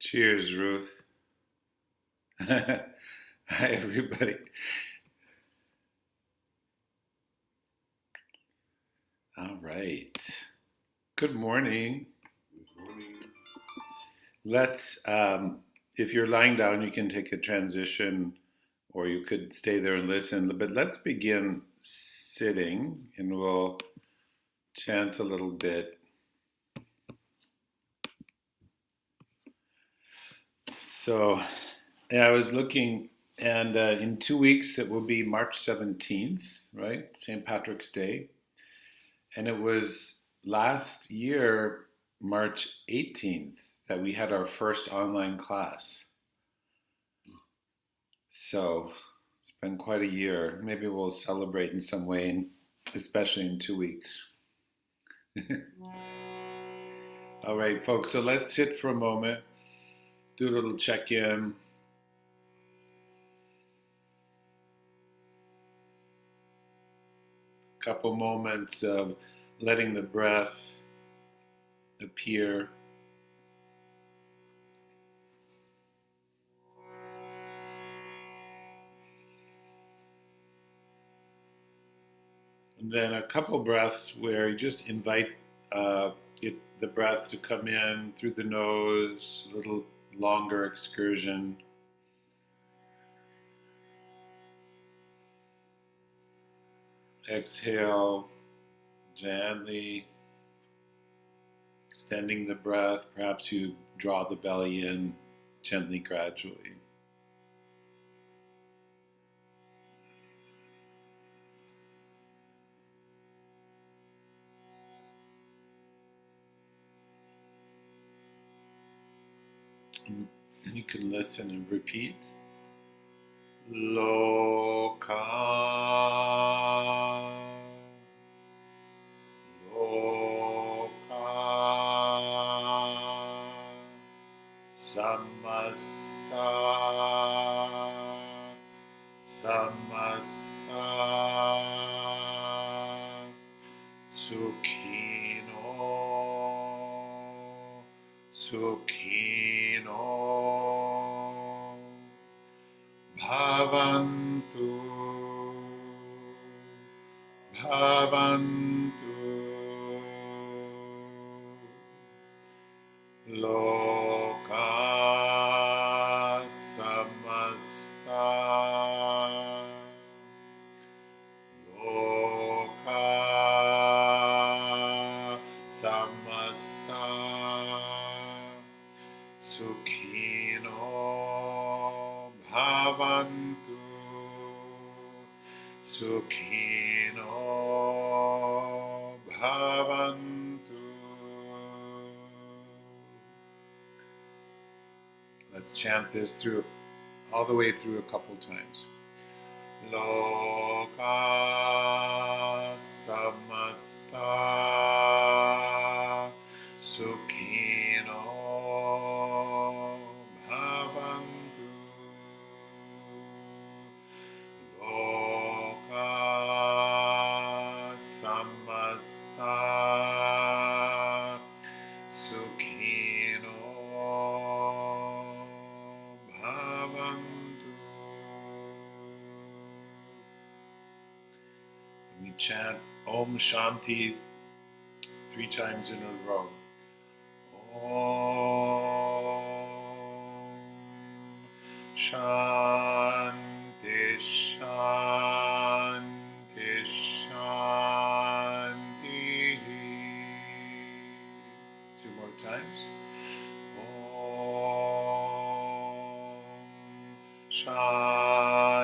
Cheers, Ruth. Hi, everybody. All right. Good morning. Good morning. If you're lying down, you can take a transition or you could stay there and listen. But let's begin sitting and we'll chant a little bit. So, yeah, I was looking, and in 2 weeks it will be March 17th, right? St. Patrick's Day. And it was last year, March 18th, that we had our first online class. So it's been quite a year. Maybe we'll celebrate in some way, especially in 2 weeks. All right, folks, so let's sit for a moment, do a little check in. Couple moments of letting the breath appear. And then a couple breaths where you just invite uh, the breath to come in through the nose, a little longer excursion. Exhale gently, extending the breath. Perhaps you draw the belly in gently, gradually. And you can listen and repeat. Lokah, Lokah, Samasta, Samasta, Sukhino, Sukhino, Bhavantu, Bhavantu, Lokah samasta, Lokah samasta, Sukhino bhavantu, Sukhino bhavantu. Let's chant this through all the way through a couple times. Lokah samasta sukhino bhavantu. Lokah samasta sukhino bhavantu. We chant Om Shanti 3 times in a row. Om Shanti Shanti Shanti. 2 more times. Om Shanti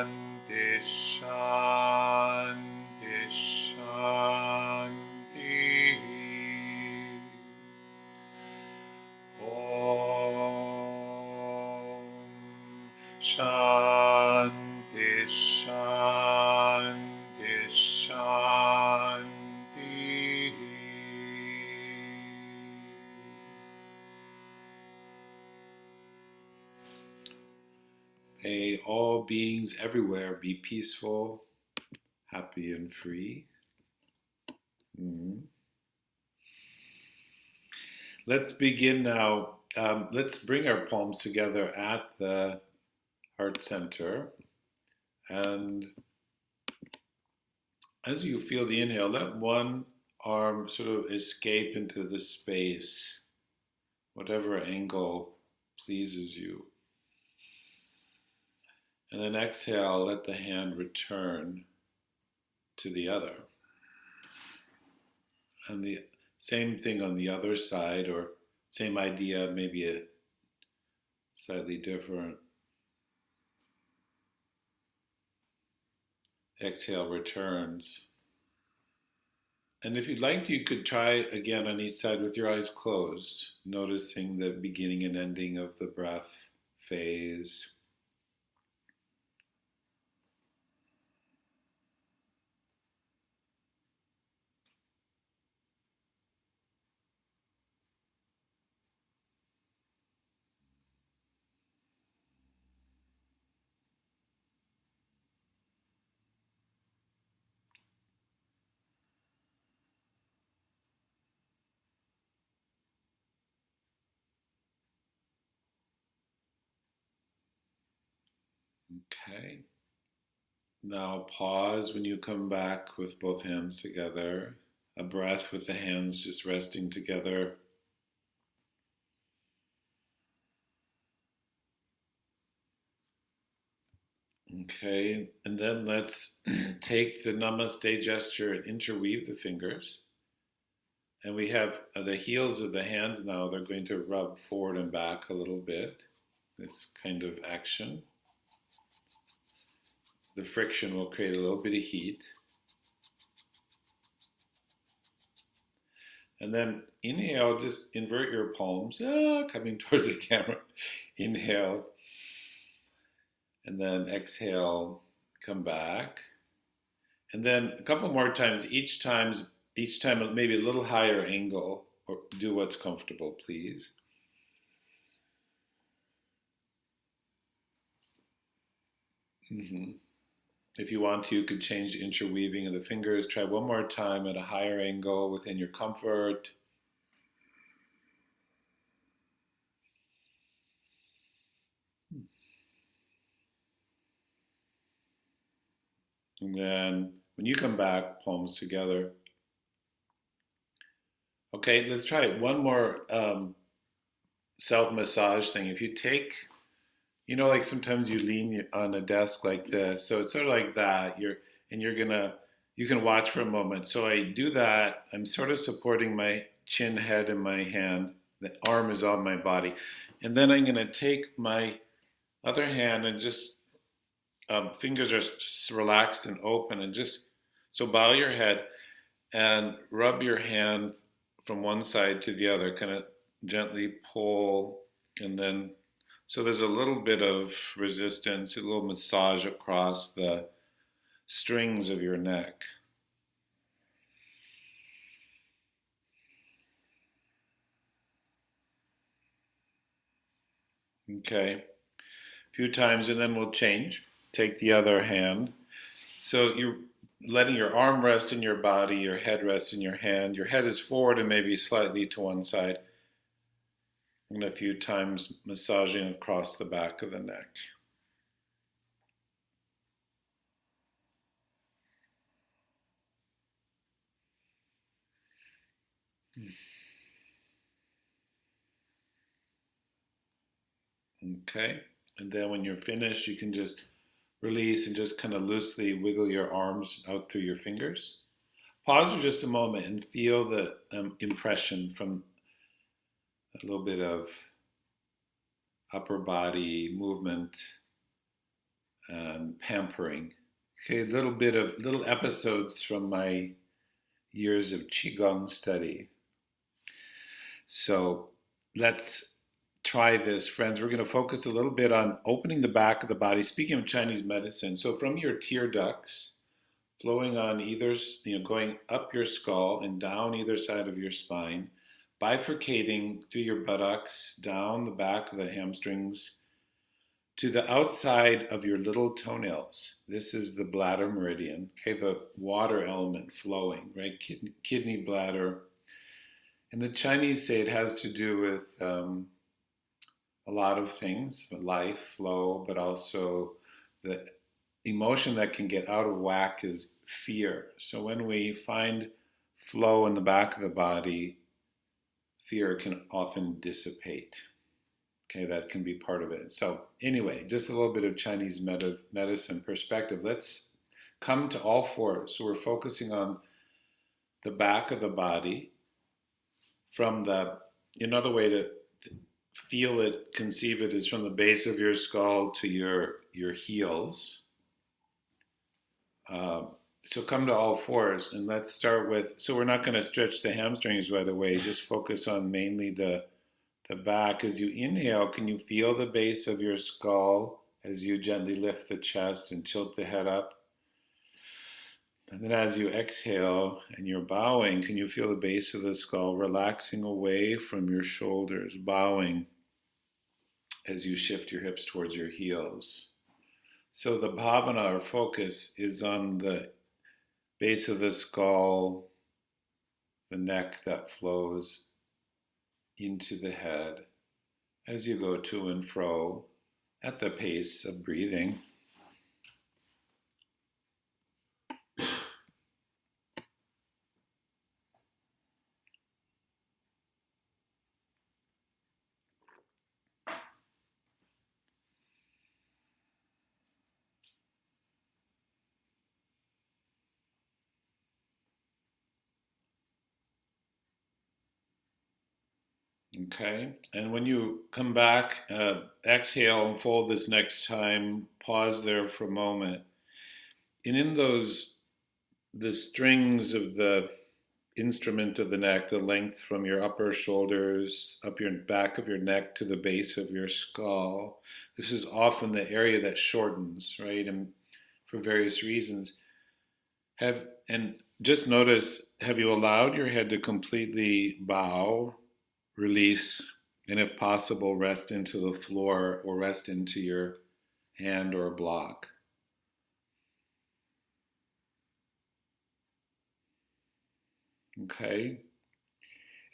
Shanti Shanti. Om Shanti Shanti Shanti. May all beings everywhere be peaceful, happy, and free. Let's begin now let's bring our palms together at the heart center. And as you feel the inhale, let one arm sort of escape into the space, whatever angle pleases you. And then exhale, let the hand return to the other. And the same thing on the other side, or same idea, maybe a slightly different. Exhale returns. And if you'd like, you could try again on each side with your eyes closed, noticing the beginning and ending of the breath phase. Okay. Now pause when you come back with both hands together. A breath with the hands just resting together. Okay, and then let's take the namaste gesture and interweave the fingers. And we have the heels of the hands now, they're going to rub forward and back a little bit. This kind of action. The friction will create a little bit of heat. And then inhale, just invert your palms, coming towards the camera. Inhale. And then exhale, come back. And then a couple more times, each time maybe a little higher angle, or do what's comfortable, please. Mm-hmm. If you want to, you could change the interweaving of the fingers. Try one more time at a higher angle within your comfort. And then when you come back, palms together. Okay, let's try it. One more self-massage thing. If you take, like sometimes you lean on a desk like this, so it's sort of like that. You can watch for a moment. So I do that. I'm sort of supporting my chin, head, and my hand. The arm is on my body, and then I'm gonna take my other hand and just fingers are relaxed and open, and just so bow your head and rub your hand from one side to the other, kind of gently pull, and then so there's a little bit of resistance, a little massage across the strings of your neck. Okay, a few times, and then we'll change. Take the other hand. So you're letting your arm rest in your body, your head rests in your hand. Your head is forward and maybe slightly to one side. And a few times massaging across the back of the neck. Okay, and then when you're finished, you can just release and just kind of loosely wiggle your arms out through your fingers. Pause for just a moment and feel the impression from a little bit of upper body movement and pampering. Okay, a little bit of little episodes from my years of Qigong study. So let's try this, friends. We're going to focus a little bit on opening the back of the body. Speaking of Chinese medicine, so from your tear ducts, flowing on either, going up your skull and down either side of your spine, bifurcating through your buttocks, down the back of the hamstrings, to the outside of your little toenails. This is the bladder meridian, okay, the water element flowing, right? Kidney, bladder. And the Chinese say it has to do with a lot of things, life, flow, but also the emotion that can get out of whack is fear. So when we find flow in the back of the body, fear can often dissipate. Okay, that can be part of it. So anyway, just a little bit of Chinese medicine perspective. Let's come to all fours. So we're focusing on the back of the body from another way to feel it, conceive it, is from the base of your skull to your heels. Uh, so come to all fours, and let's start with. So we're not going to stretch the hamstrings right away. Just focus on mainly the back. As you inhale, can you feel the base of your skull as you gently lift the chest and tilt the head up? And then as you exhale and you're bowing, can you feel the base of the skull relaxing away from your shoulders, bowing as you shift your hips towards your heels? So the bhavana or focus is on the base of the skull, the neck that flows into the head as you go to and fro at the pace of breathing. Okay, and when you come back, exhale and fold this next time, pause there for a moment. And in the strings of the instrument of the neck, the length from your upper shoulders, up your back of your neck to the base of your skull, this is often the area that shortens, right? And for various reasons. And just notice, have you allowed your head to completely bow, release, and if possible, rest into the floor or rest into your hand or block? Okay.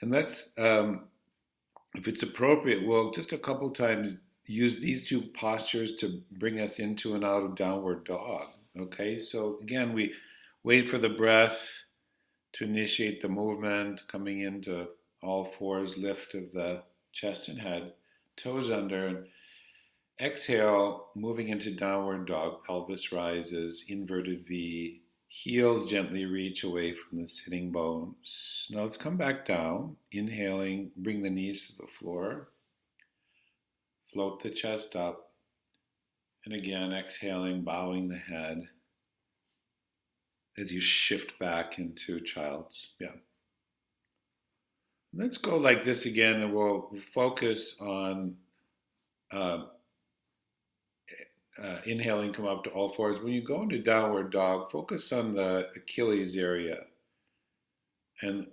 And let's, if it's appropriate, we'll just a couple times use these two postures to bring us into and out of downward dog. Okay. So again, we wait for the breath to initiate the movement, coming into all fours, lift of the chest and head, toes under, and exhale, moving into downward dog, pelvis rises, inverted V, heels gently reach away from the sitting bones. Now let's come back down, inhaling, bring the knees to the floor, float the chest up, and again exhaling, bowing the head as you shift back into child's. Yeah. Let's go like this again, and we'll focus on uh, inhaling, come up to all fours. When you go into downward dog, focus on the Achilles area and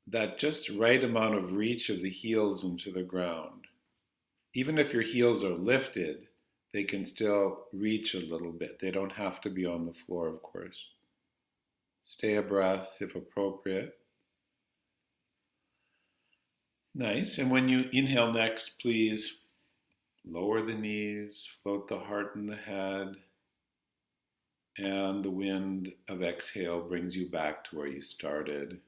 that just right amount of reach of the heels into the ground. Even if your heels are lifted, they can still reach a little bit. They don't have to be on the floor, of course. Stay a breath if appropriate. Nice. And when you inhale next, please lower the knees, float the heart and the head, and the wind of exhale brings you back to where you started.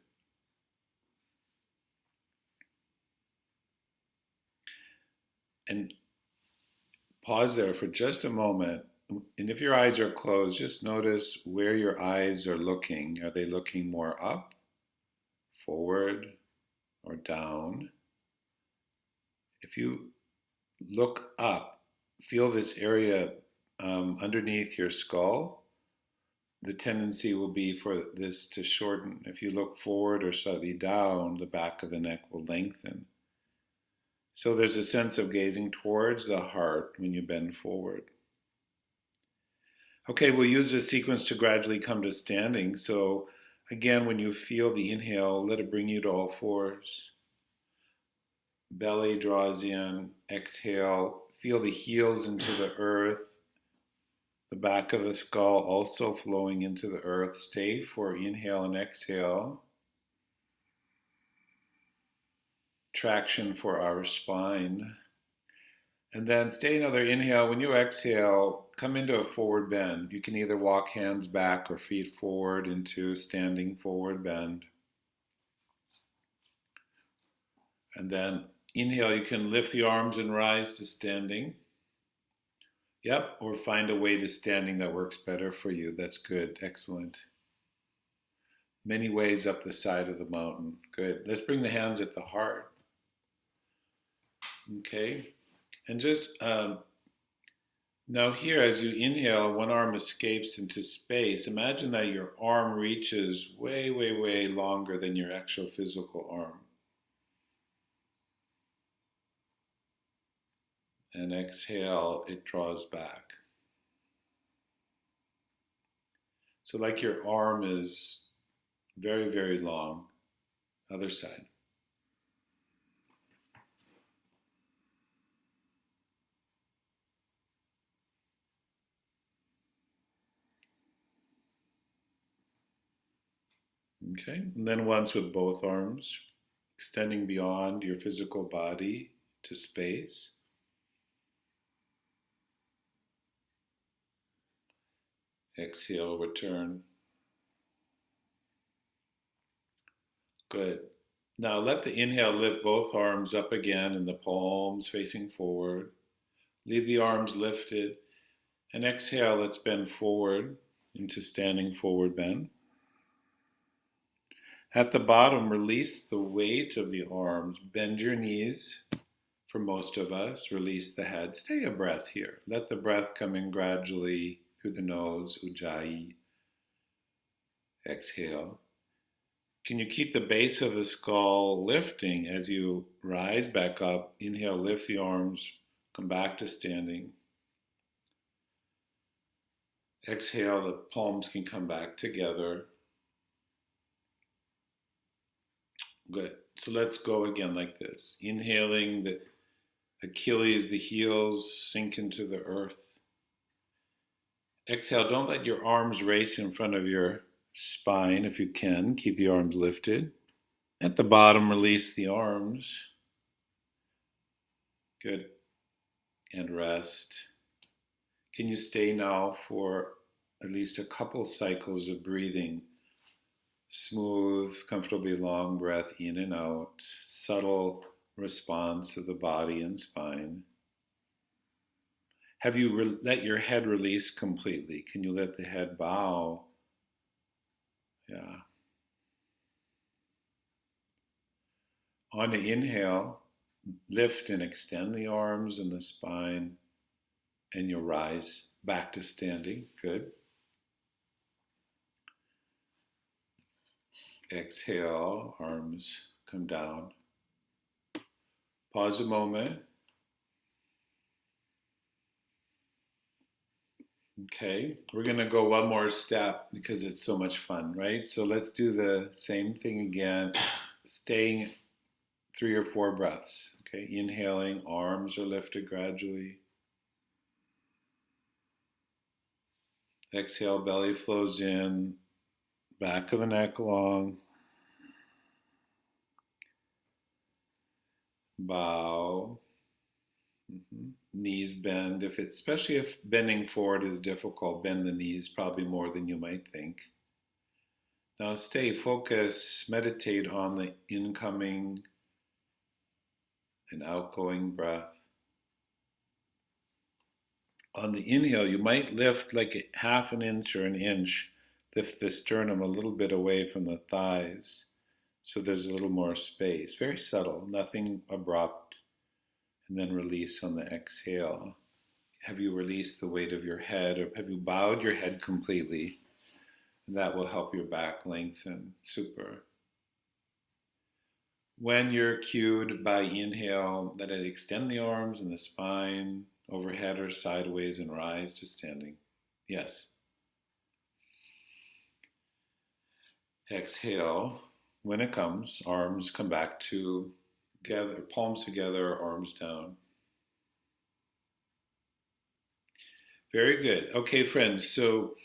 And pause there for just a moment. And if your eyes are closed, just notice where your eyes are looking. Are they looking more up, forward, or down? If you look up, feel this area underneath your skull. The tendency will be for this to shorten. If you look forward or slightly down, the back of the neck will lengthen. So there's a sense of gazing towards the heart when you bend forward. Okay, we'll use this sequence to gradually come to standing. So again, when you feel the inhale, let it bring you to all fours. Belly draws in, exhale, feel the heels into the earth, the back of the skull also flowing into the earth. Stay for inhale and exhale. Traction for our spine. And then stay another inhale. When you exhale, come into a forward bend. You can either walk hands back or feet forward into standing forward bend. And then inhale, you can lift the arms and rise to standing. Yep, or find a way to standing that works better for you. That's good. Excellent. Many ways up the side of the mountain. Good. Let's bring the hands at the heart. Okay. And just now here, as you inhale, one arm escapes into space. Imagine that your arm reaches way, way, way longer than your actual physical arm. And exhale, it draws back. So like your arm is very, very long. Other side. Okay, and then once with both arms, extending beyond your physical body to space. Exhale, return. Good. Now let the inhale lift both arms up again and the palms facing forward. Leave the arms lifted. And exhale, let's bend forward into standing forward bend. At the bottom, release the weight of the arms. Bend your knees. For most of us, release the head. Stay a breath here. Let the breath come in gradually through the nose, ujjayi. Exhale. Can you keep the base of the skull lifting as you rise back up? Inhale, lift the arms, come back to standing. Exhale, the palms can come back together. Good. So let's go again like this. Inhaling, the Achilles, the heels sink into the earth. Exhale, don't let your arms race in front of your spine if you can. Keep the arms lifted. At the bottom, release the arms. Good. And rest. Can you stay now for at least a couple cycles of breathing? Smooth, comfortably long breath in and out. Subtle response of the body and spine. Have you let your head release completely? Can you let the head bow? Yeah. On the inhale, lift and extend the arms and the spine, and you'll rise back to standing. Good. Exhale, arms come down. Pause a moment. Okay, we're going to go one more step because it's so much fun, right? So let's do the same thing again, staying 3 or 4 breaths. Okay, inhaling, arms are lifted gradually. Exhale, belly flows in, back of the neck long. Bow. Knees bend. Especially if bending forward is difficult, bend the knees probably more than you might think. Now stay focused, meditate on the incoming and outgoing breath. On the inhale, you might lift like a half an inch or an inch, lift the sternum a little bit away from the thighs so there's a little more space. Very subtle, nothing abrupt. And then release on the exhale. Have you released the weight of your head, or have you bowed your head completely? And that will help your back lengthen. Super. When you're cued by inhale, let it extend the arms and the spine overhead or sideways and rise to standing. Yes. Exhale. When it comes, arms come back to together, palms together, arms down. Very good. Okay, friends. So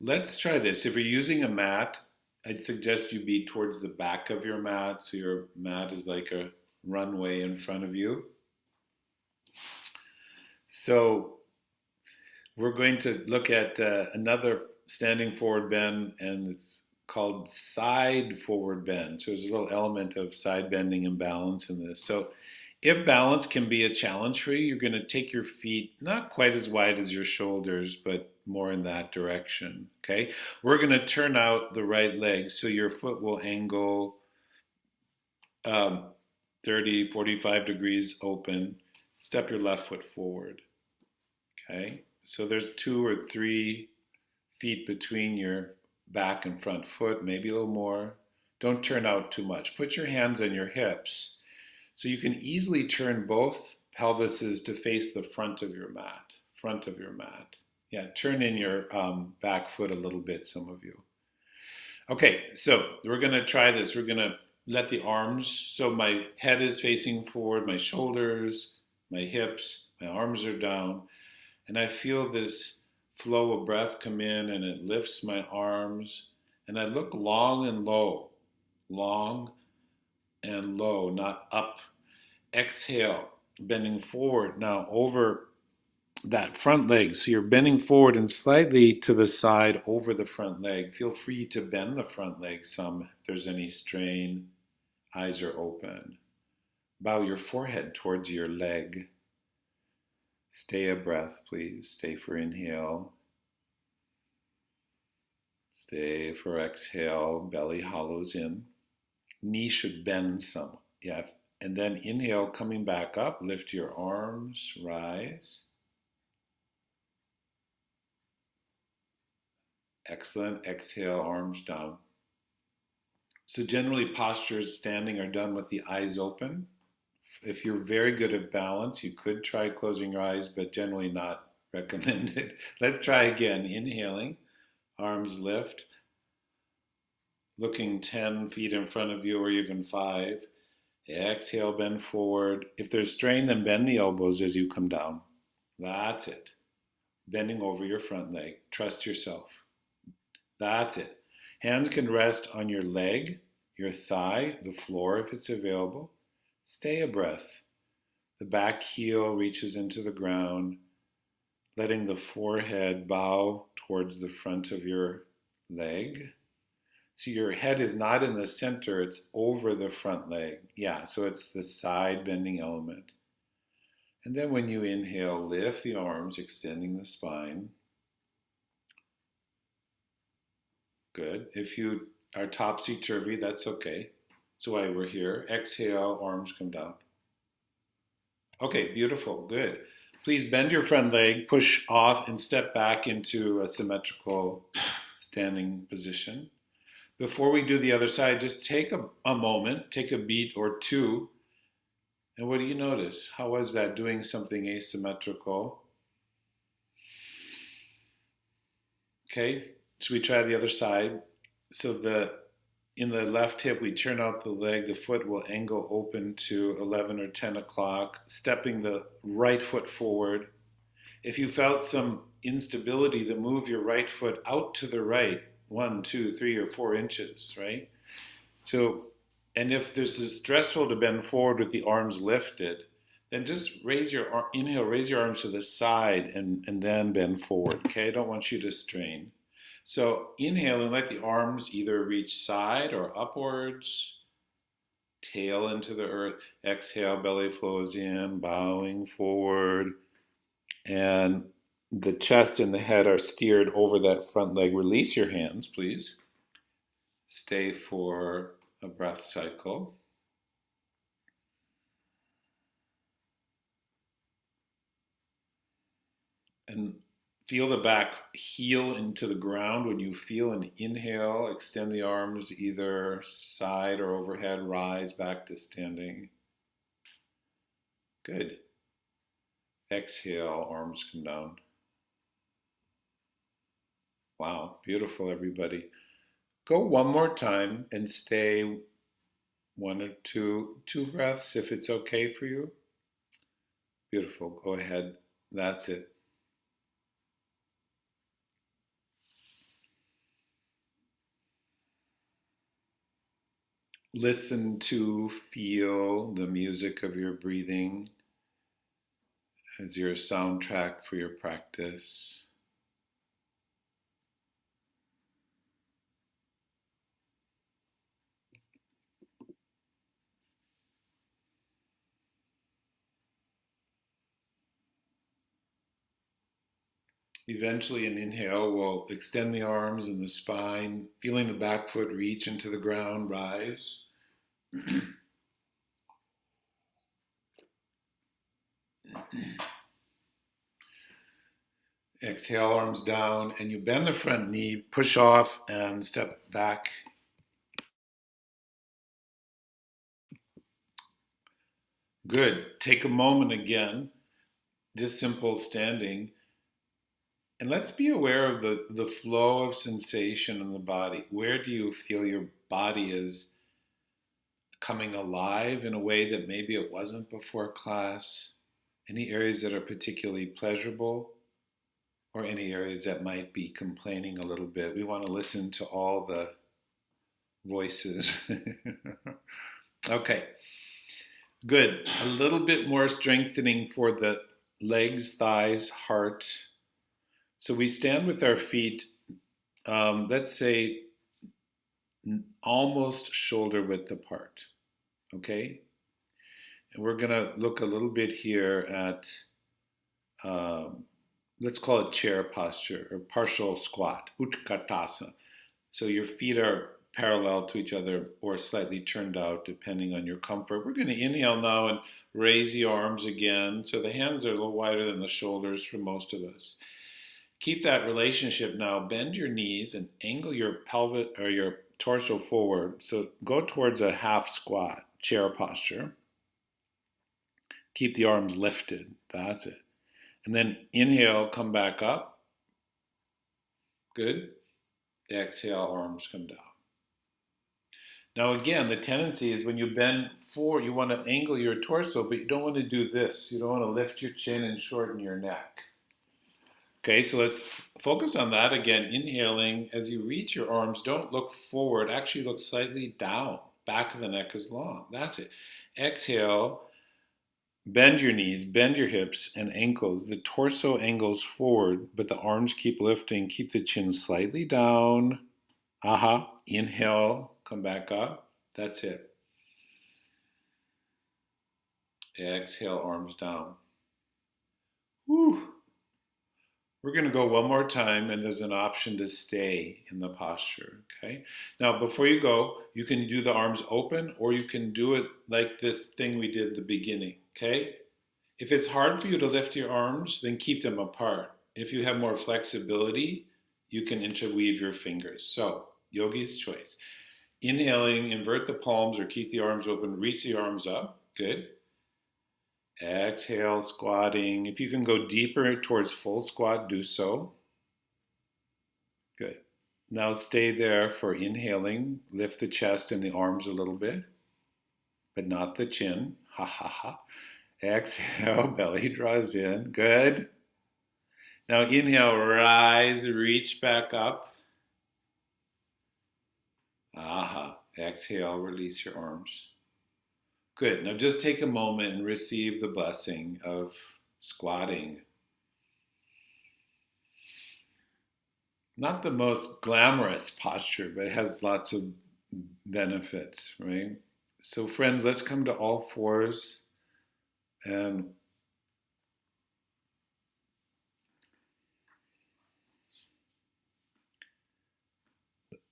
let's try this. If you're using a mat, I'd suggest you be towards the back of your mat, so your mat is like a runway in front of you. So we're going to look at another standing forward bend, and it's called side forward bend. So there's a little element of side bending and balance in this. So if balance can be a challenge for you, you're going to take your feet not quite as wide as your shoulders, but more in that direction. Okay. We're going to turn out the right leg so your foot will angle um, 30, 45 degrees open. Step your left foot forward. Okay. So there's 2 or 3 feet between your back and front foot, maybe a little more. Don't turn out too much. Put your hands on your hips so you can easily turn both pelvises to face the front of your mat. Front of your mat. Yeah, turn in your back foot a little bit, some of you. Okay, so we're going to try this. We're going to let the arms, so my head is facing forward, my shoulders, my hips, my arms are down, and I feel this flow of breath come in and it lifts my arms, and I look long and low, not up. Exhale, bending forward now over that front leg. So you're bending forward and slightly to the side over the front leg. Feel free to bend the front leg some if there's any strain. Eyes are open. Bow your forehead towards your leg. Stay a breath, please. Stay for inhale. Stay for exhale. Belly hollows in. Knee should bend some. Yeah. And then inhale, coming back up. Lift your arms. Rise. Excellent. Exhale, arms down. So generally postures standing are done with the eyes open. If you're very good at balance, you could try closing your eyes, but generally not recommended. Let's try again. Inhaling, arms lift, looking 10 feet in front of you or even 5. Exhale, bend forward. If there's strain, then bend the elbows as you come down. That's it. Bending over your front leg. Trust yourself. That's it. Hands can rest on your leg, your thigh, the floor if it's available. Stay a breath. The back heel reaches into the ground, letting the forehead bow towards the front of your leg. So your head is not in the center, it's over the front leg. Yeah, so it's the side bending element. And then when you inhale, lift the arms, extending the spine. Good. If you are topsy-turvy, that's okay. That's why we're here. Exhale, arms come down. Okay, beautiful. Good. Please bend your front leg, push off, and step back into a symmetrical standing position. Before we do the other side, just take a moment, take a beat or two, and what do you notice? How was that doing something asymmetrical? Okay, so we try the other side. So in the left hip, we turn out the leg, the foot will angle open to 11 or 10 o'clock, stepping the right foot forward. If you felt some instability, then move your right foot out to the right, 1, 2, 3, or 4 inches, right? So, and if this is stressful to bend forward with the arms lifted, then just inhale, raise your arms to the side and then bend forward, okay? I don't want you to strain. So inhale and let the arms either reach side or upwards, tail into the earth. Exhale, belly flows in, bowing forward, and the chest and the head are steered over that front leg. Release your hands, please. Stay for a breath cycle. And feel the back heel into the ground. When you feel an inhale, extend the arms either side or overhead, rise back to standing. Good. Exhale, arms come down. Wow, beautiful, everybody. Go one more time and stay 1 or 2 breaths if it's okay for you. Beautiful, go ahead. That's it. Listen to, feel the music of your breathing as your soundtrack for your practice. Eventually, an inhale will extend the arms and the spine, feeling the back foot reach into the ground, rise. Exhale, arms down, and you bend the front knee, push off, and step back. Good. Take a moment again, just simple standing, and let's be aware of the flow of sensation in the body. Where do you feel your body is coming alive in a way that maybe it wasn't before class? Any areas that are particularly pleasurable, or any areas that might be complaining a little bit? We want to listen to all the voices. Okay, good. A little bit more strengthening for the legs, thighs, heart. So we stand with our feet, let's say, almost shoulder width apart. Okay? And we're going to look a little bit here at, let's call it chair posture or partial squat, utkatasana. So your feet are parallel to each other or slightly turned out depending on your comfort. We're going to inhale now and raise the arms again. So the hands are a little wider than the shoulders for most of us. Keep that relationship now. Bend your knees and angle your pelvic or your torso forward. So go towards a half squat, chair posture. Keep the arms lifted. That's it. And then inhale, come back up. Good. Exhale, arms come down. Now again, the tendency is when you bend forward, you want to angle your torso, but you don't want to do this. You don't want to lift your chin and shorten your neck. Okay, so let's focus on that again. Inhaling, as you reach your arms, don't look forward. Actually look slightly down. Back of the neck is long. That's it. Exhale, bend your knees, bend your hips and ankles. The torso angles forward, but the arms keep lifting. Keep the chin slightly down. Aha. Inhale, come back up. That's it. Exhale, arms down. Whew. We're going to go one more time, and there's an option to stay in the posture, okay? Now, before you go, you can do the arms open, or you can do it like this thing we did at the beginning, okay? If it's hard for you to lift your arms, then keep them apart. If you have more flexibility, you can interweave your fingers. So, yogi's choice. Inhaling, invert the palms or keep the arms open, reach the arms up, good. Exhale, squatting. If you can go deeper towards full squat, do so. Good. Now stay there for inhaling. Lift the chest and the arms a little bit, but not the chin. Ha ha ha. Exhale, belly draws in. Good. Now inhale, rise, reach back up. Aha. Exhale, release your arms. Good. Now just take a moment and receive the blessing of squatting. Not the most glamorous posture, but it has lots of benefits, right? So friends, let's come to all fours and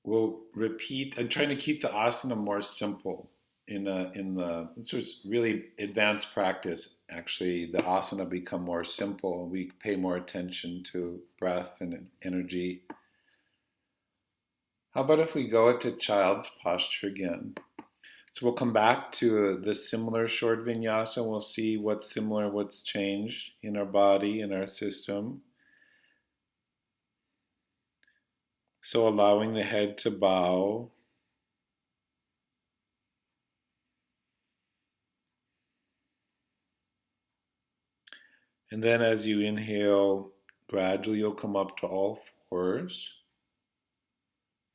we'll repeat. I'm trying to keep the asana more simple. This was really advanced practice. Actually, the asana become more simple. We pay more attention to breath and energy. How about if we go to child's posture again? So we'll come back to the similar short vinyasa. We'll see what's similar, what's changed in our body, in our system. So allowing the head to bow. And then as you inhale, gradually you'll come up to all fours.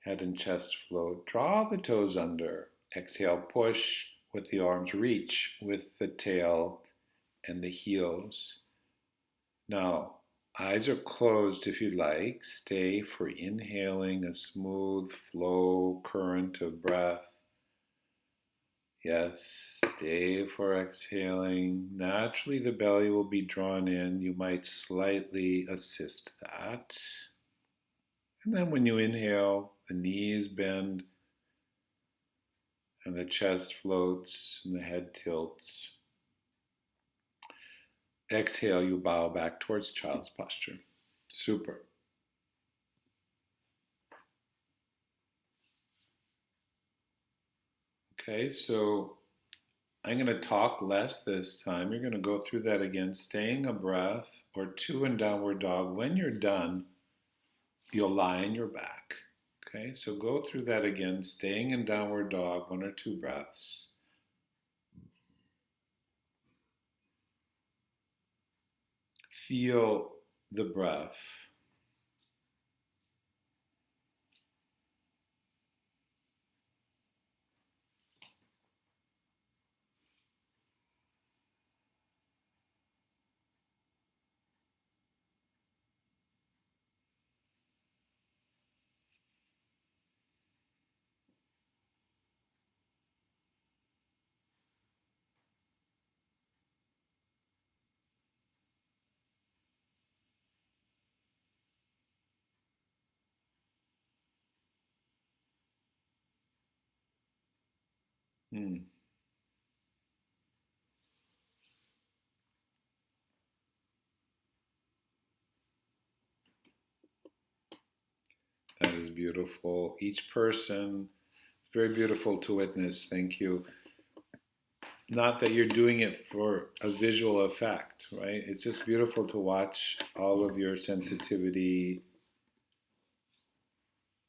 Head and chest float. Draw the toes under. Exhale, push with the arms. Reach with the tail and the heels. Now, eyes are closed if you like. Stay for inhaling a smooth flow current of breath. Yes, stay for exhaling. Naturally, the belly will be drawn in. You might slightly assist that. And then when you inhale, the knees bend and the chest floats and the head tilts. Exhale, you bow back towards child's posture. Super. Okay, so I'm going to talk less this time. You're going to go through that again, staying a breath or two in downward dog. When you're done, you'll lie on your back. Okay, so go through that again, staying in downward dog, one or two breaths. Feel the breath. Hmm, that is beautiful. Each person, it's very beautiful to witness. Thank you. Not that you're doing it for a visual effect, right? It's just beautiful to watch all of your sensitivity.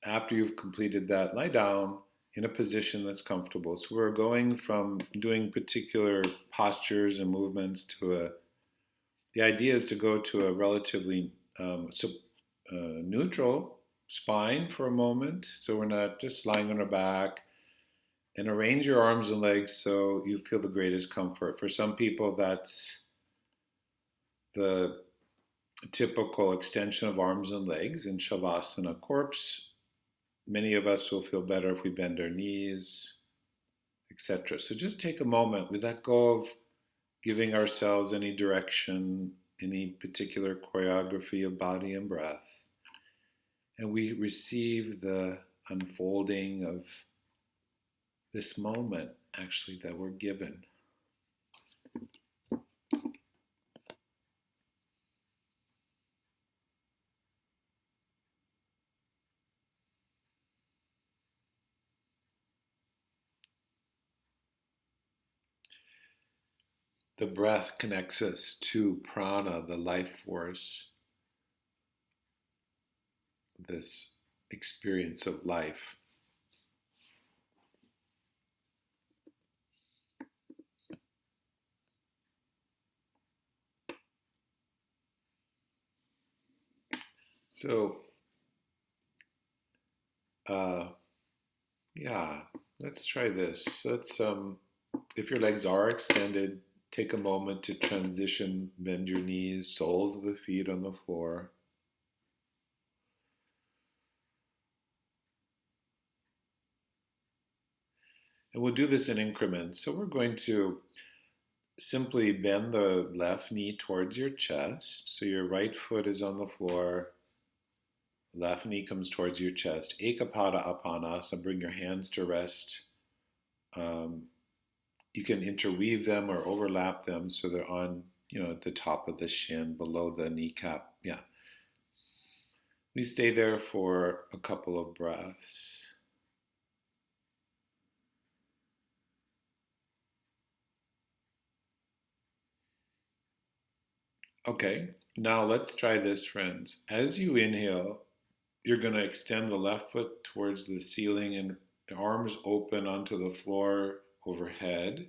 After you've completed that, lie down in a position that's comfortable. So we're going from doing particular postures and movements to the idea is to go to a relatively neutral spine for a moment. So we're not just lying on our back, and arrange your arms and legs so you feel the greatest comfort. For some people, that's the typical extension of arms and legs in Shavasana corpse. Many of us will feel better if we bend our knees, etc. So just take a moment. We let go of giving ourselves any direction, any particular choreography of body and breath. And we receive the unfolding of this moment, actually, that we're given. The breath connects us to prana, the life force, this experience of life. So, uh, yeah, let's try this. If your legs are extended, take a moment to transition, bend your knees, soles of the feet on the floor. And we'll do this in increments. So we're going to simply bend the left knee towards your chest. So your right foot is on the floor, left knee comes towards your chest. Ekapada Apanasa, bring your hands to rest. Um, you can interweave them or overlap them so they're on, at the top of the shin, below the kneecap. Yeah. We stay there for a couple of breaths. Okay, now let's try this, friends. As you inhale, you're going to extend the left foot towards the ceiling and the arms open onto the floor overhead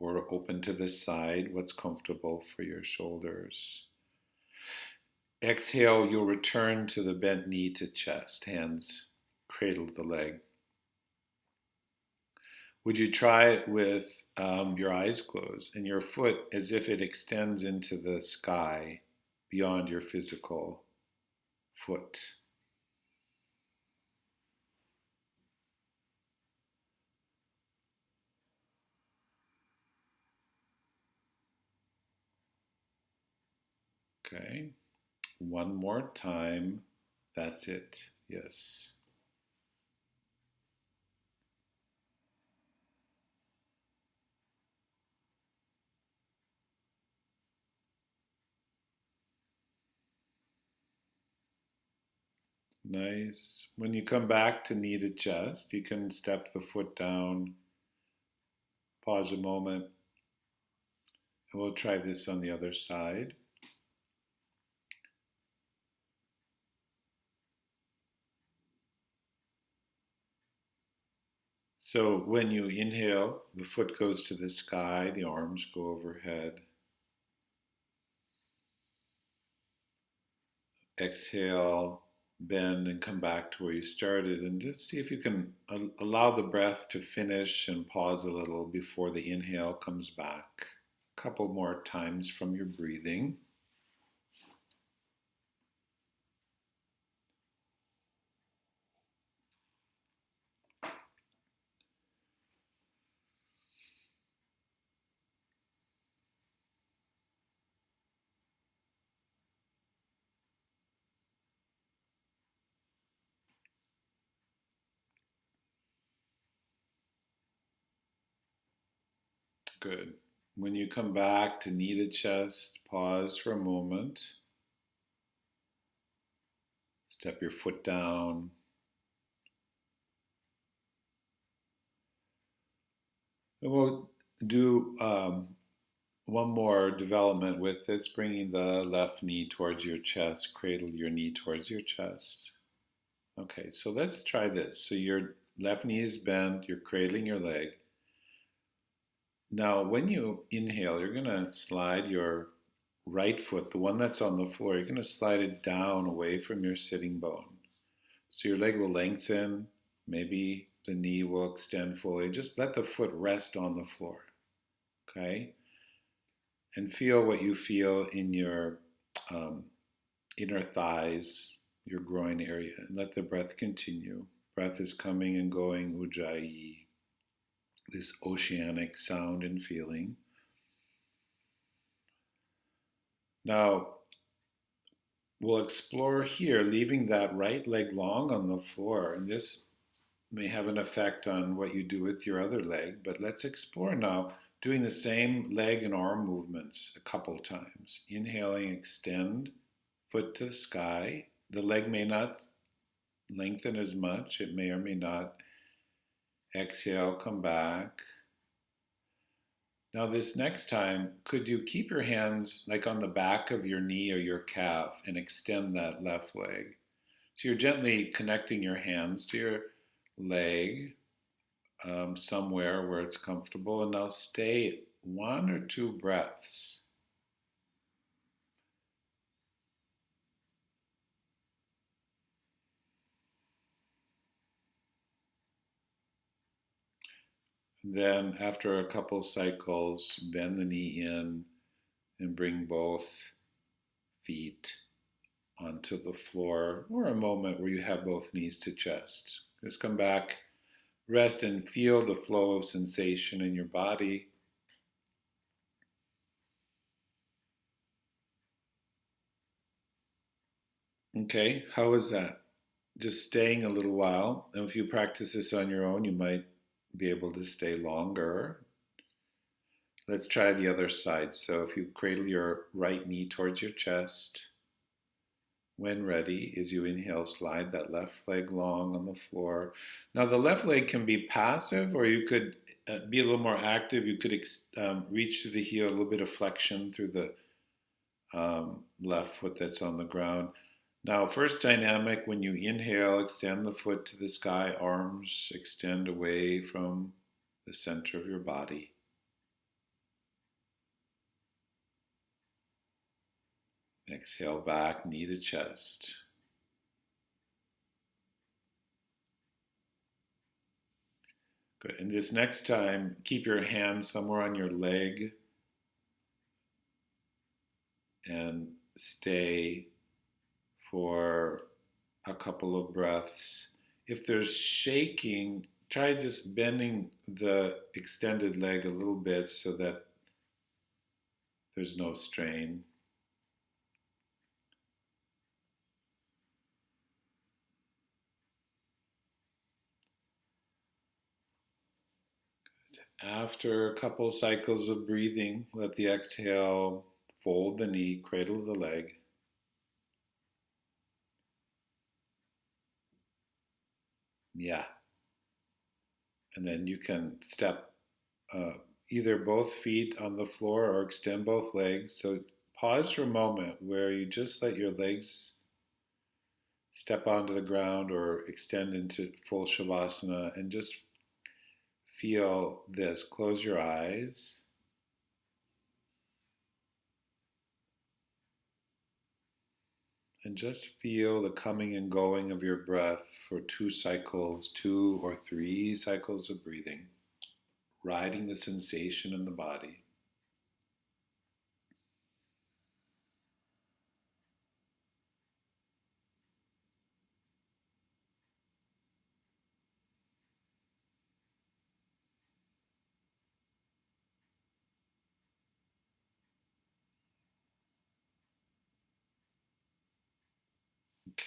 or open to the side, what's comfortable for your shoulders. Exhale, you'll return to the bent knee to chest, hands cradle the leg. Would you try it with your eyes closed and your foot as if it extends into the sky beyond your physical foot. Okay, one more time. That's it. Yes. Nice. When you come back to knee to chest, you can step the foot down, pause a moment, and we'll try this on the other side. So when you inhale, the foot goes to the sky, the arms go overhead. Exhale, bend and come back to where you started, and just see if you can allow the breath to finish and pause a little before the inhale comes back. A couple more times from your breathing. Good. When you come back to knee to chest, pause for a moment. Step your foot down. And we'll do one more development with this, bringing the left knee towards your chest, cradle your knee towards your chest. Okay, so let's try this. So your left knee is bent, you're cradling your leg. Now, when you inhale, you're going to slide your right foot, the one that's on the floor, you're going to slide it down away from your sitting bone. So your leg will lengthen, maybe the knee will extend fully. Just let the foot rest on the floor, okay? And feel what you feel in your inner thighs, your groin area, and let the breath continue. Breath is coming and going, ujjayi, this oceanic sound and feeling. Now, we'll explore here, leaving that right leg long on the floor, and this may have an effect on what you do with your other leg, but let's explore now doing the same leg and arm movements a couple times. Inhaling, extend, foot to the sky. The leg may not lengthen as much, it may or may not. Exhale, come back. Now, this next time, could you keep your hands like on the back of your knee or your calf and extend that left leg? So you're gently connecting your hands to your leg somewhere where it's comfortable, and now stay one or two breaths. Then, after a couple cycles, bend the knee in and bring both feet onto the floor, or a moment where you have both knees to chest. Just come back, rest, and feel the flow of sensation in your body. Okay, how is that? Just staying a little while. And if you practice this on your own, you might be able to stay longer. Let's try the other side. So if you cradle your right knee towards your chest, when ready, as you inhale, slide that left leg long on the floor. Now, the left leg can be passive, or you could be a little more active. You could reach through the heel, a little bit of flexion through the left foot that's on the ground. Now, first dynamic, when you inhale, extend the foot to the sky, arms extend away from the center of your body. Exhale back, knee to chest. Good. And this next time, keep your hand somewhere on your leg and stay for a couple of breaths. If there's shaking, try just bending the extended leg a little bit so that there's no strain. After a couple cycles of breathing, let the exhale fold the knee, cradle the leg. Yeah. And then you can step uh, either both feet on the floor or extend both legs. So pause for a moment where you just let your legs step onto the ground or extend into full shavasana and just feel this. Close your eyes. And just feel the coming and going of your breath for 2 cycles, 2 or 3 cycles of breathing, riding the sensation in the body.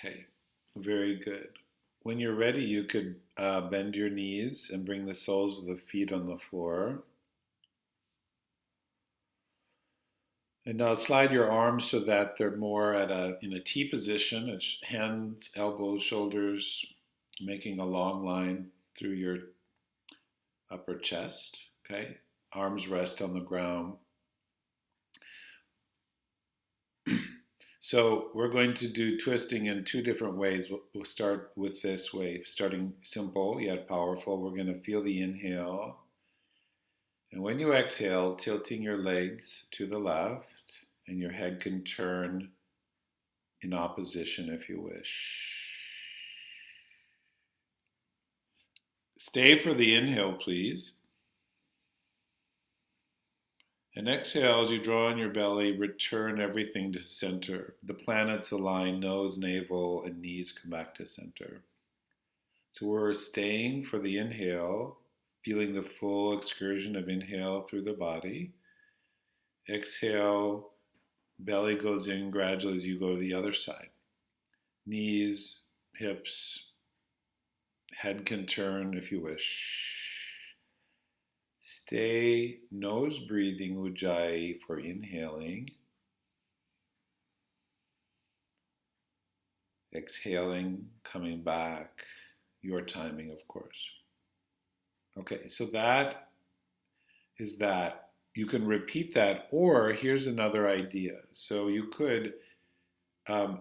Okay, very good. When you're ready, you could bend your knees and bring the soles of the feet on the floor. And now slide your arms so that they're more in a T position. It's hands, elbows, shoulders, making a long line through your upper chest. Okay, arms rest on the ground. So we're going to do twisting in 2 different ways. We'll start with this way, starting simple yet powerful. We're going to feel the inhale. And when you exhale, tilting your legs to the left, and your head can turn in opposition if you wish. Stay for the inhale, please. And exhale as you draw in your belly, return everything to center. The planets align, nose, navel, and knees come back to center. So we're staying for the inhale, feeling the full excursion of inhale through the body. Exhale, belly goes in gradually as you go to the other side. Knees, hips, head can turn if you wish. Stay nose breathing Ujjayi for inhaling. Exhaling, coming back. Your timing, of course. Okay, so that is that. You can repeat that, or here's another idea. So you could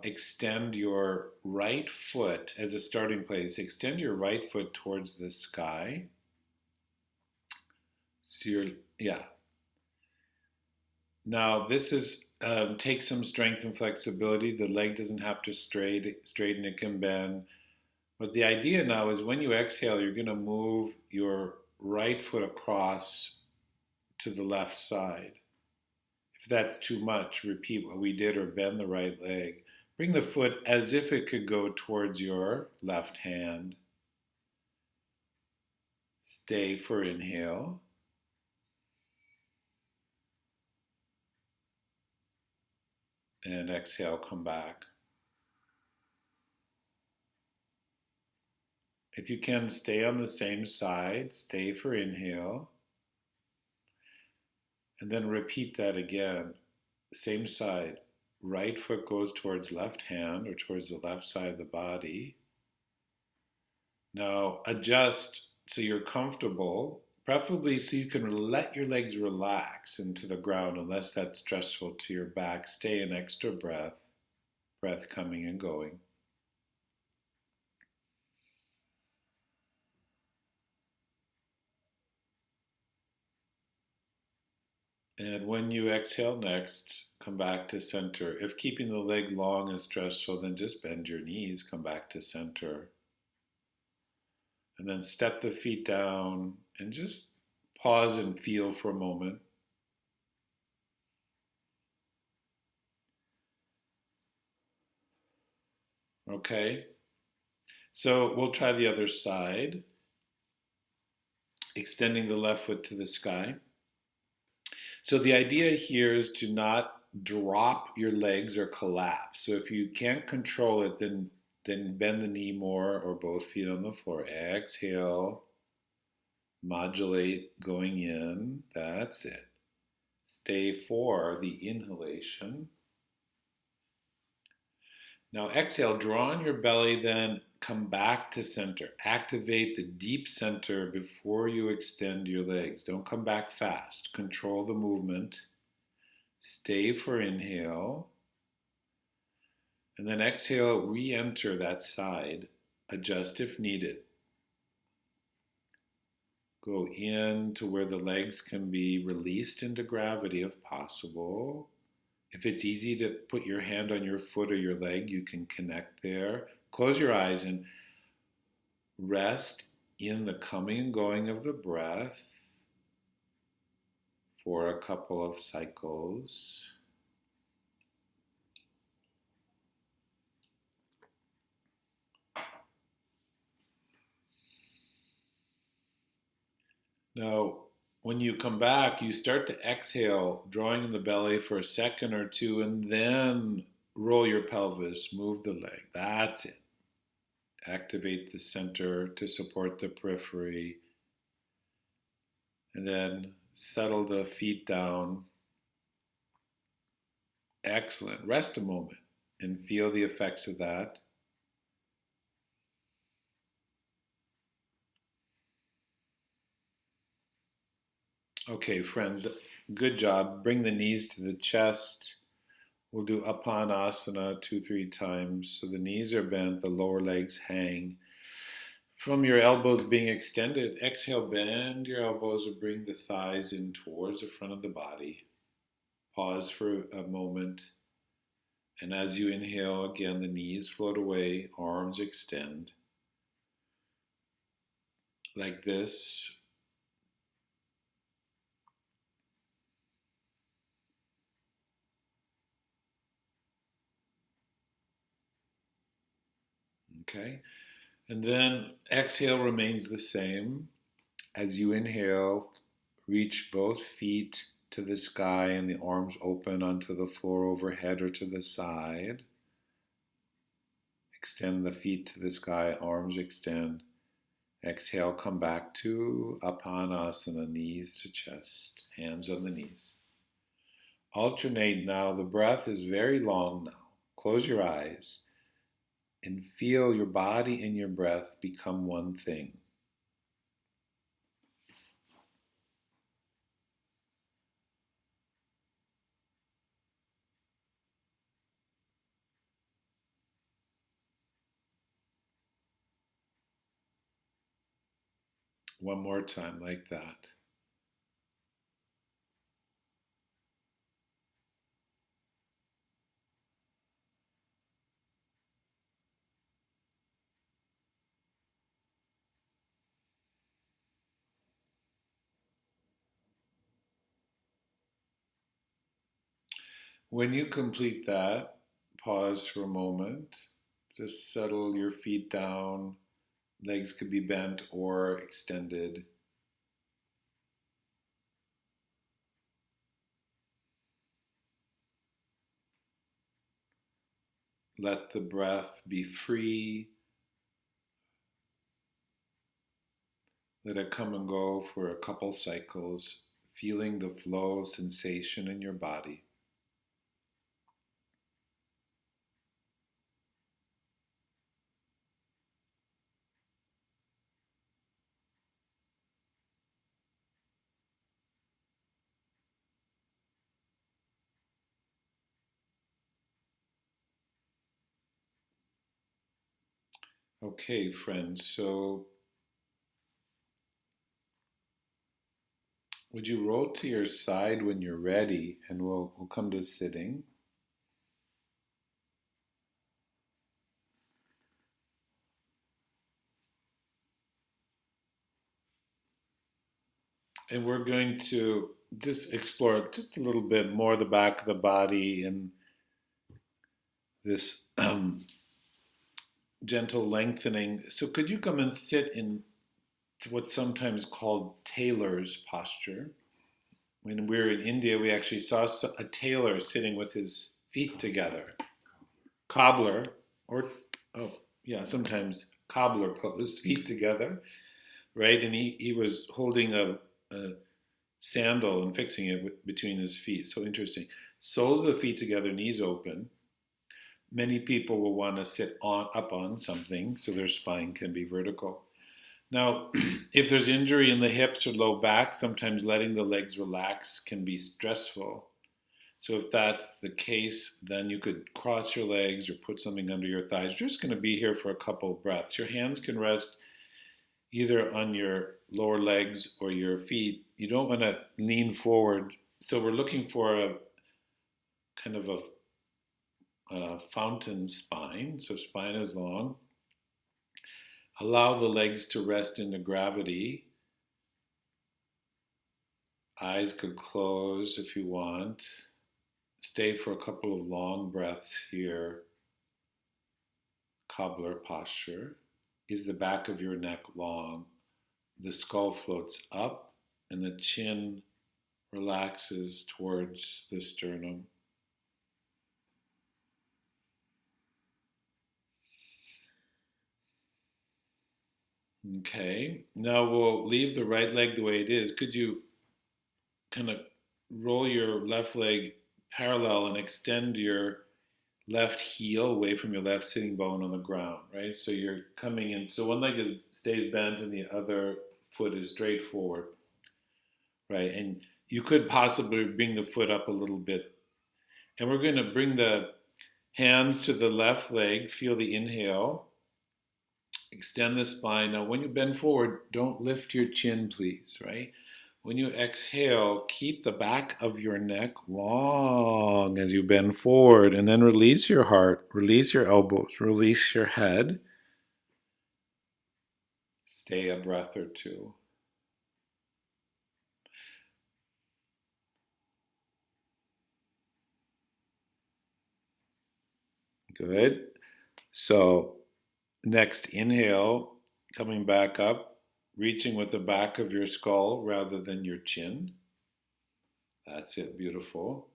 extend your right foot as a starting place. Extend your right foot towards the sky. So yeah. Now this is takes some strength and flexibility. The leg doesn't have to straighten; it can bend. But the idea now is when you exhale, you're going to move your right foot across to the left side. If that's too much, repeat what we did or bend the right leg. Bring the foot as if it could go towards your left hand. Stay for inhale. And exhale, come back. If you can, stay on the same side. Stay for inhale. And then repeat that again. Same side. Right foot goes towards left hand or towards the left side of the body. Now adjust so you're comfortable, preferably so you can let your legs relax into the ground unless that's stressful to your back. Stay an extra breath coming and going. And when you exhale next, come back to center. If keeping the leg long is stressful, then just bend your knees, come back to center. And then step the feet down and just pause and feel for a moment. Okay, so we'll try the other side, extending the left foot to the sky. So the idea here is to not drop your legs or collapse. So if you can't control it, then bend the knee more or both feet on the floor. Exhale, modulate going in. That's it. Stay for the inhalation. Now exhale, draw on your belly, then come back to center. Activate the deep center before you extend your legs. Don't come back fast. Control the movement. Stay for inhale. And then exhale, re-enter that side. Adjust if needed. Go in to where the legs can be released into gravity if possible. If it's easy to put your hand on your foot or your leg, you can connect there. Close your eyes and rest in the coming and going of the breath for a couple of cycles. Now, when you come back, you start to exhale, drawing in the belly for a second or two, and then roll your pelvis, move the leg. That's it. Activate the center to support the periphery, and then settle the feet down. Excellent. Rest a moment and feel the effects of that. Okay, friends, good job. Bring the knees to the chest. We'll do Apanasana 2-3 times. So the knees are bent, the lower legs hang. From your elbows being extended, exhale, bend your elbows and bring the thighs in towards the front of the body. Pause for a moment. And as you inhale, again, the knees float away, arms extend. Like this. Okay. And then exhale remains the same. As you inhale, reach both feet to the sky and the arms open onto the floor overhead or to the side. Extend the feet to the sky, arms extend. Exhale, come back to Apanasana, knees to chest, hands on the knees. Alternate now. The breath is very long now. Close your eyes and feel your body and your breath become one thing. One more time, like that. When you complete that, pause for a moment. Just settle your feet down. Legs could be bent or extended. Let the breath be free. Let it come and go for a couple cycles, feeling the flow of sensation in your body. Okay, friends, so would you roll to your side when you're ready, and we'll come to sitting. And we're going to just explore just a little bit more the back of the body and this gentle lengthening. So could you come and sit in what's sometimes called tailor's posture? When we were in India, we actually saw a tailor sitting with his feet together. Cobbler, or, oh, yeah, sometimes cobbler pose, feet together, right? And he was holding a sandal and fixing it between his feet. So interesting. Soles of the feet together, knees open. Many people will want to sit up on something so their spine can be vertical. Now, if there's injury in the hips or low back, sometimes letting the legs relax can be stressful. So if that's the case, then you could cross your legs or put something under your thighs. You're just going to be here for a couple of breaths. Your hands can rest either on your lower legs or your feet. You don't want to lean forward. So we're looking for a kind of a fountain spine. So spine is long. Allow the legs to rest into gravity. Eyes could close if you want. Stay for a couple of long breaths here. Cobbler posture. Is the back of your neck long? The skull floats up and the chin relaxes towards the sternum. Okay, now we'll leave the right leg the way it is. Could you kind of roll your left leg parallel and extend your left heel away from your left sitting bone on the ground, right? So you're coming in. So one leg stays bent and the other foot is straight forward, right? And you could possibly bring the foot up a little bit. And we're going to bring the hands to the left leg. Feel the inhale. Extend the spine. Now, when you bend forward, don't lift your chin, please, right? When you exhale, keep the back of your neck long as you bend forward, and then release your heart, release your elbows, release your head. Stay a breath or two. Good. So, next inhale, coming back up, reaching with the back of your skull rather than your chin. That's it, beautiful.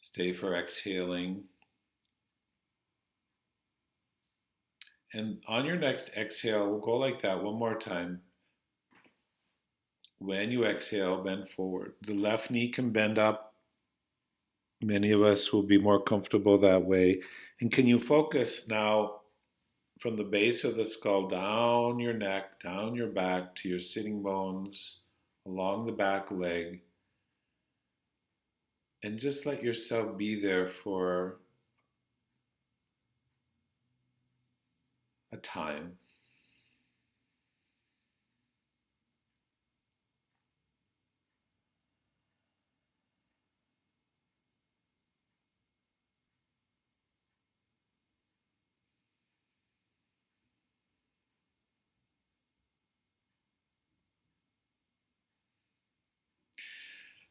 Stay for exhaling. And on your next exhale, we'll go like that one more time. When you exhale, bend forward. The left knee can bend up. Many of us will be more comfortable that way. And can you focus now from the base of the skull down your neck, down your back to your sitting bones, along the back leg, and just let yourself be there for a time.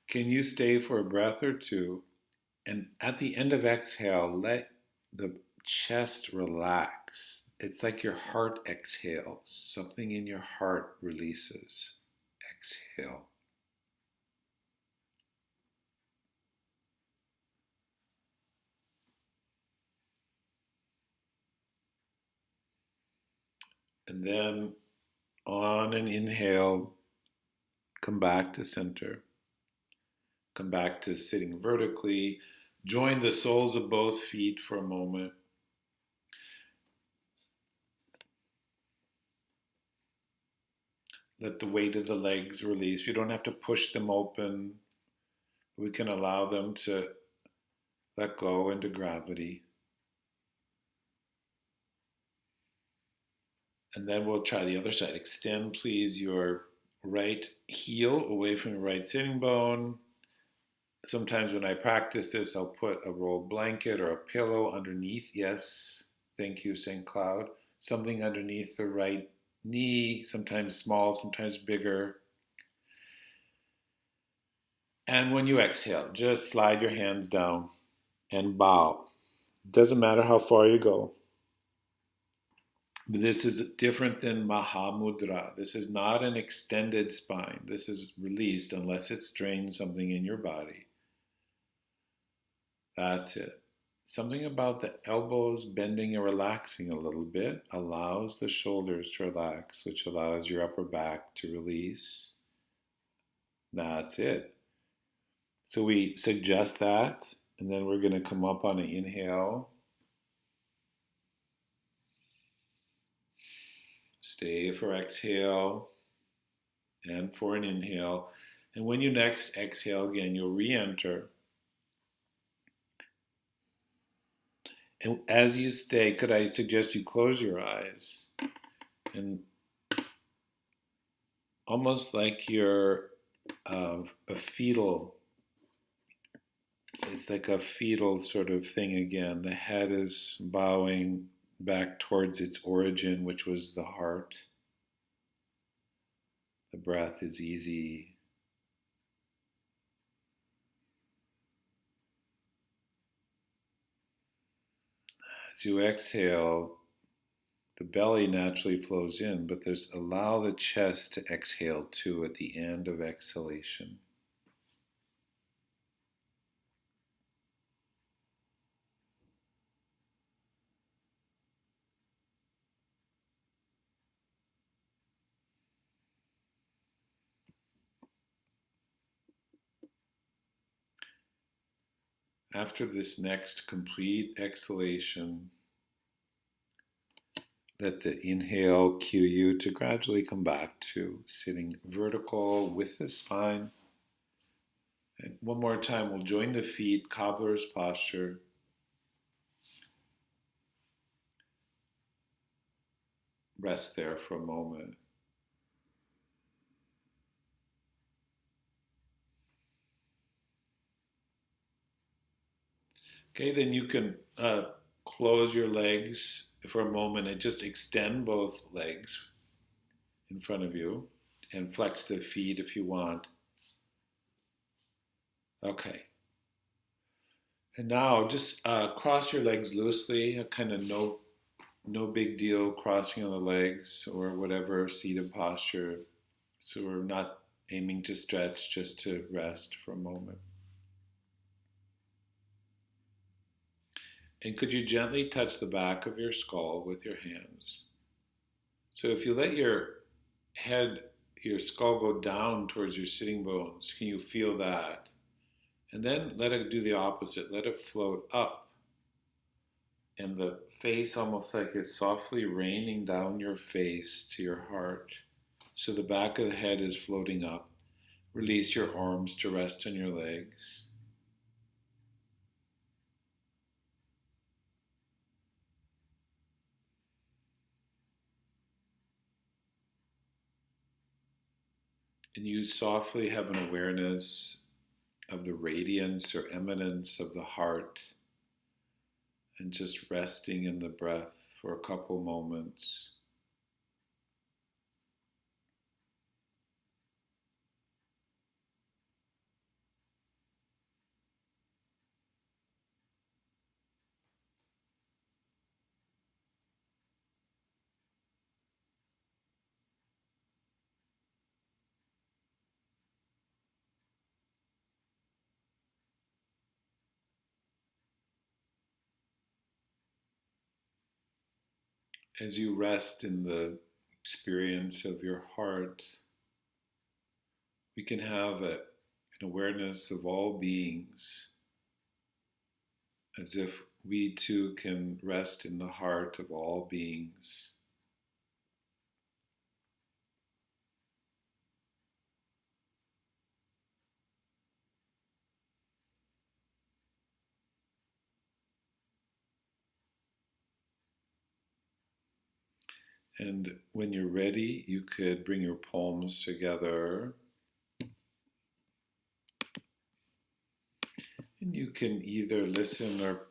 Can you stay for a breath or two? And at the end of exhale, let the chest relax. It's like your heart exhales. Something in your heart releases. Exhale. And then on an inhale, come back to center. Come back to sitting vertically. Join the soles of both feet for a moment. Let the weight of the legs release. You don't have to push them open. We can allow them to let go into gravity. And then we'll try the other side. Extend, please, your right heel away from your right sitting bone. Sometimes when I practice this, I'll put a rolled blanket or a pillow underneath. Yes, thank you, St. Cloud. Something underneath the right knee, sometimes small, sometimes bigger. And when you exhale, just slide your hands down and bow. Doesn't matter how far you go. But this is different than Mahamudra. This is not an extended spine. This is released unless it strains something in your body. That's it. Something about the elbows bending and relaxing a little bit allows the shoulders to relax, which allows your upper back to release. That's it. So we suggest that, and then we're going to come up on an inhale. Stay for exhale and for an inhale. And when you next exhale again, you'll re-enter. And as you stay, could I suggest you close your eyes and almost like you're a fetal, it's like a fetal sort of thing again. The head is bowing back towards its origin, which was the heart. The breath is easy. As you exhale, the belly naturally flows in, but allow the chest to exhale too at the end of exhalation. After this next complete exhalation, let the inhale cue you to gradually come back to sitting vertical with the spine. And one more time, we'll join the feet, cobbler's posture. Rest there for a moment. Okay, then you can close your legs for a moment and just extend both legs in front of you and flex the feet if you want. Okay. And now just cross your legs loosely, a kind of no big deal crossing of the legs or whatever seated posture. So we're not aiming to stretch, just to rest for a moment. And could you gently touch the back of your skull with your hands? So if you let your head, your skull go down towards your sitting bones, can you feel that? And then let it do the opposite. Let it float up. And the face almost like it's softly raining down your face to your heart. So the back of the head is floating up. Release your arms to rest on your legs. And you softly have an awareness of the radiance or eminence of the heart, and just resting in the breath for a couple moments. As you rest in the experience of your heart, we can have an awareness of all beings, as if we too can rest in the heart of all beings. And when you're ready, you could bring your palms together. And you can either listen or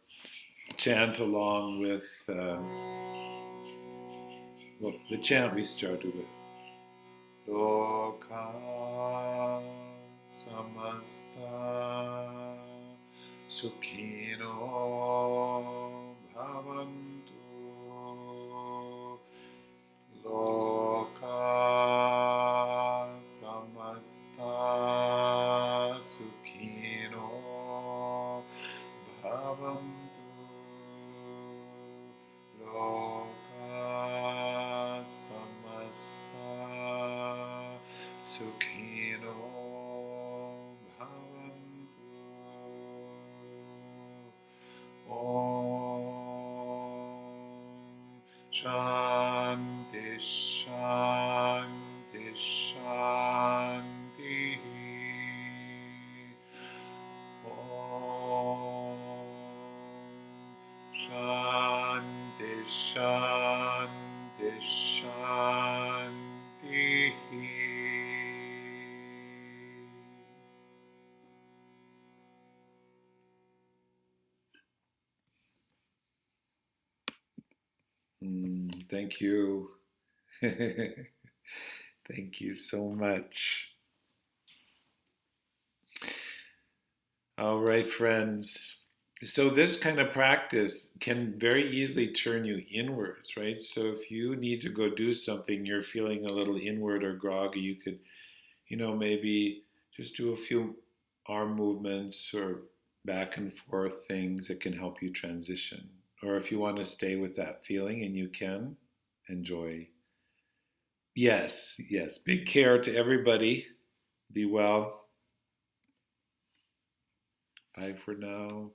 chant along with the chant we started with. Lokah samasta sukhino Lokah samasta sukhino bhavantu. Lokah samasta sukhino bhavantu. Om Shanti Shanti Shanti. Om Shanti Shanti Shanti. Thank you. Thank you so much. All right, friends. So, this kind of practice can very easily turn you inwards, right? So, if you need to go do something, you're feeling a little inward or groggy, you could, maybe just do a few arm movements or back and forth things that can help you transition. Or if you want to stay with that feeling, and you can, enjoy. Yes, yes. Big care to everybody. Be well. Bye for now.